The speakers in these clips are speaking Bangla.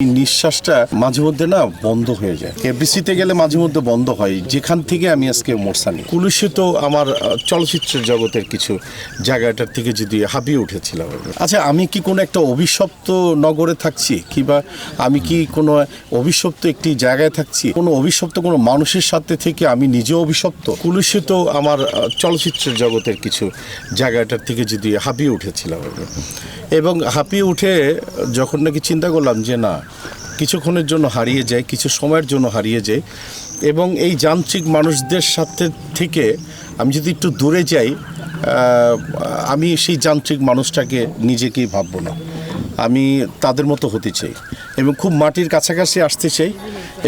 নিঃশ্বাসটা মাঝে মধ্যে না বন্ধ হয়ে যায়। এফডিসিতে গেলে মাঝে মধ্যে বন্ধ হয়, যেখান থেকে আমি আজকে মোরসানি কুলুষিত আমার চলচ্চিত্রের জগতের কিছু জায়গাটার থেকে যদি হাঁপিয়ে উঠেছিলাম। আচ্ছা, আমি কি কোনো একটা অভিশপ্ত নগরে থাকছি, কিংবা আমি কি কোনো অভিশপ্ত একটি জায়গায় থাকছি, কোনো অভিশপ্ত কোনো মানুষের সাথে থেকে আমি নিজেও অভিশপ্ত? কুলুষিত আমার চলচ্চিত্রের জগতের কিছু জায়গাটার থেকে যদি হাঁপিয়ে উঠেছিলাম এবং হাঁপিয়ে উঠে যখন নাকি চিন্তা করলাম যে না, কিছুক্ষণের জন্য হারিয়ে যায়, কিছু সময়ের জন্য হারিয়ে যায়, এবং এই যান্ত্রিক মানুষদের সাথে থেকে আমি যদি একটু দূরে যাই, আমি সেই যান্ত্রিক মানুষটাকে নিজেকেই ভাববো না, আমি তাদের মতো হতে চাই এবং খুব মাটির কাছাকাছি আসতে চাই,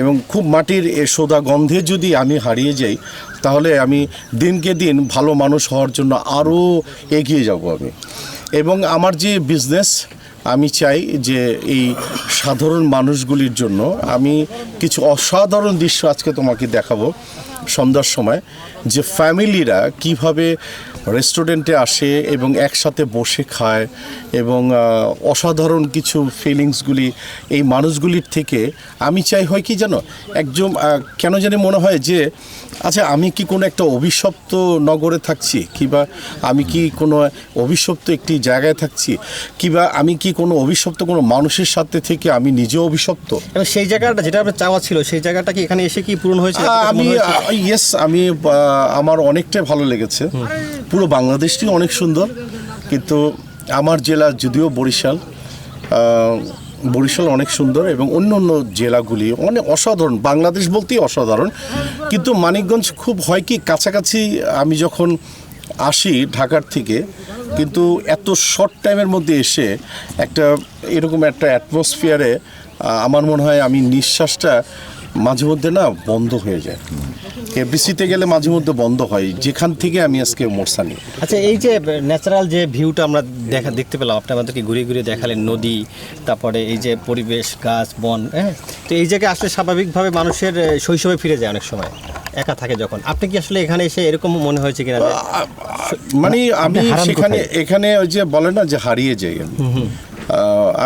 এবং খুব মাটির সোদা গন্ধে যদি আমি হারিয়ে যাই, তাহলে আমি দিনকে দিন ভালো মানুষ হওয়ার জন্য আরও এগিয়ে যাব আমি। এবং আমার যে বিজনেস, আমি চাই যে এই সাধারণ মানুষগুলির জন্য আমি কিছু অসাধারণ দৃশ্য আজকে তোমাকে দেখাবো সন্ধ্যার সময়, যে ফ্যামিলিরা কিভাবে রেস্টুরেন্টে আসে এবং একসাথে বসে খায়, এবং অসাধারণ কিছু ফিলিংসগুলি এই মানুষগুলির থেকে আমি চাই হয় কি জানো, একজন কেন জানি মনে হয় যে আচ্ছা, আমি কি কোনো একটা অভিশপ্ত নগরে থাকছি, কিংবা আমি কি কোনো অভিশপ্ত একটি জায়গায় থাকছি, কিংবা আমি কি কোনো অভিশপ্ত কোনো মানুষের সাথে থেকে আমি নিজেও অভিশপ্ত। এবং সেই জায়গাটা যেটা আপনার চাওয়া ছিল, সেই জায়গাটা কি এখানে এসে কি পূরণ হয়েছে? আমি আমার অনেকটাই ভালো লেগেছে। পুরো বাংলাদেশটি অনেক সুন্দর, কিন্তু আমার জেলা যদিও বরিশাল অনেক সুন্দর, এবং অন্য অন্য জেলাগুলি অনেক অসাধারণ, বাংলাদেশ বলতেই অসাধারণ। কিন্তু মানিকগঞ্জ খুব হয় কি কাছাকাছি আমি যখন আসি ঢাকার থেকে, কিন্তু এত শর্ট টাইমের মধ্যে এসে একটা এরকম একটা অ্যাটমসফিয়ারে আমার মনে হয় আমি নিঃশ্বাসটা মাঝে মধ্যে না বন্ধ হয়ে যায়। এফডিসিতে গেলে মাঝে মধ্যে বন্ধ হয়, যেখান থেকে আমি আজকে মোরসানি। আচ্ছা, এই যে ন্যাচারাল যে ভিউটা আমরা দেখতে পেলাম, আপনি আমাদেরকে ঘুরে ঘুরে দেখালেন নদী, তারপরে এই যে পরিবেশ, গাছ, বন, হ্যাঁ, তো এই জায়গায় আসলে স্বাভাবিকভাবে মানুষের শৈশবে ফিরে যায় অনেক সময় একা থাকে যখন। আপনি কি আসলে এখানে এসে এরকম মনে হয়েছে কিনা? মানে আমি এখানে ওই যে বলে না যে হারিয়ে যাই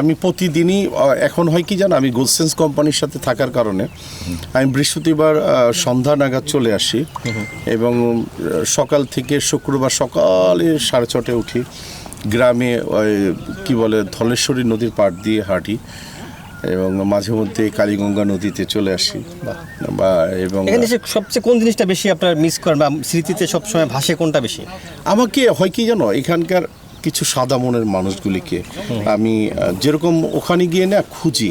আমি প্রতিদিনই। এখন হয় কি জানো, আমি গোলসেন্স কোম্পানির সাথে থাকার কারণে আমি বৃহস্পতিবার সন্ধ্যা নাগাদ চলে আসি, এবং সকাল থেকে শুক্রবার সকালে 6:30 উঠি, গ্রামে কি বলে ধলেশ্বরী নদীর পাড় দিয়ে হাঁটি, এবং মাঝে মধ্যে কালীগঙ্গা নদীতে চলে আসি। বা এবং সবচেয়ে কোন জিনিসটা বেশি আপনার মিস করেন বা স্মৃতিতে সবসময় ভাসে কোনটা বেশি? আমাকে হয় কি জানো, এখানকার কিছু সাদা মনের মানুষগুলিকে আমি যেরকম ওখানে গিয়ে না খুঁজি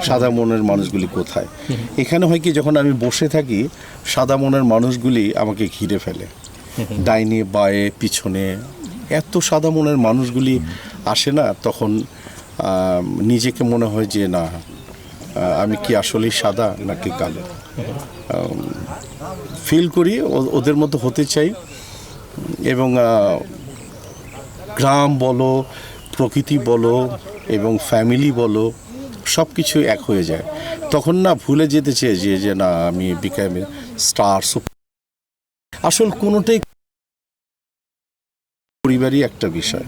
সাদা মনের মানুষগুলি কোথায়। এখানে হয় কি, যখন আমি বসে থাকি সাদা মনের মানুষগুলি আমাকে ঘিরে ফেলে, ডাইনে বায়ে পিছনে এত সাদা মনের মানুষগুলি আসে না, তখন নিজেকে মনে হয় যে না, আমি কি আসলেই সাদা নাকি কালো। ফিল করি ওদের মতো হতে চাই, এবং গ্রাম বলো, প্রকৃতি বলো, এবং ফ্যামিলি বলো, সব কিছু এক হয়ে যায়। তখন না ভুলে যেতে চেয়ে যে না, আমি বিকাম স্টার সুপার, আসল কোনোটাই পরিবারই একটা বিষয়।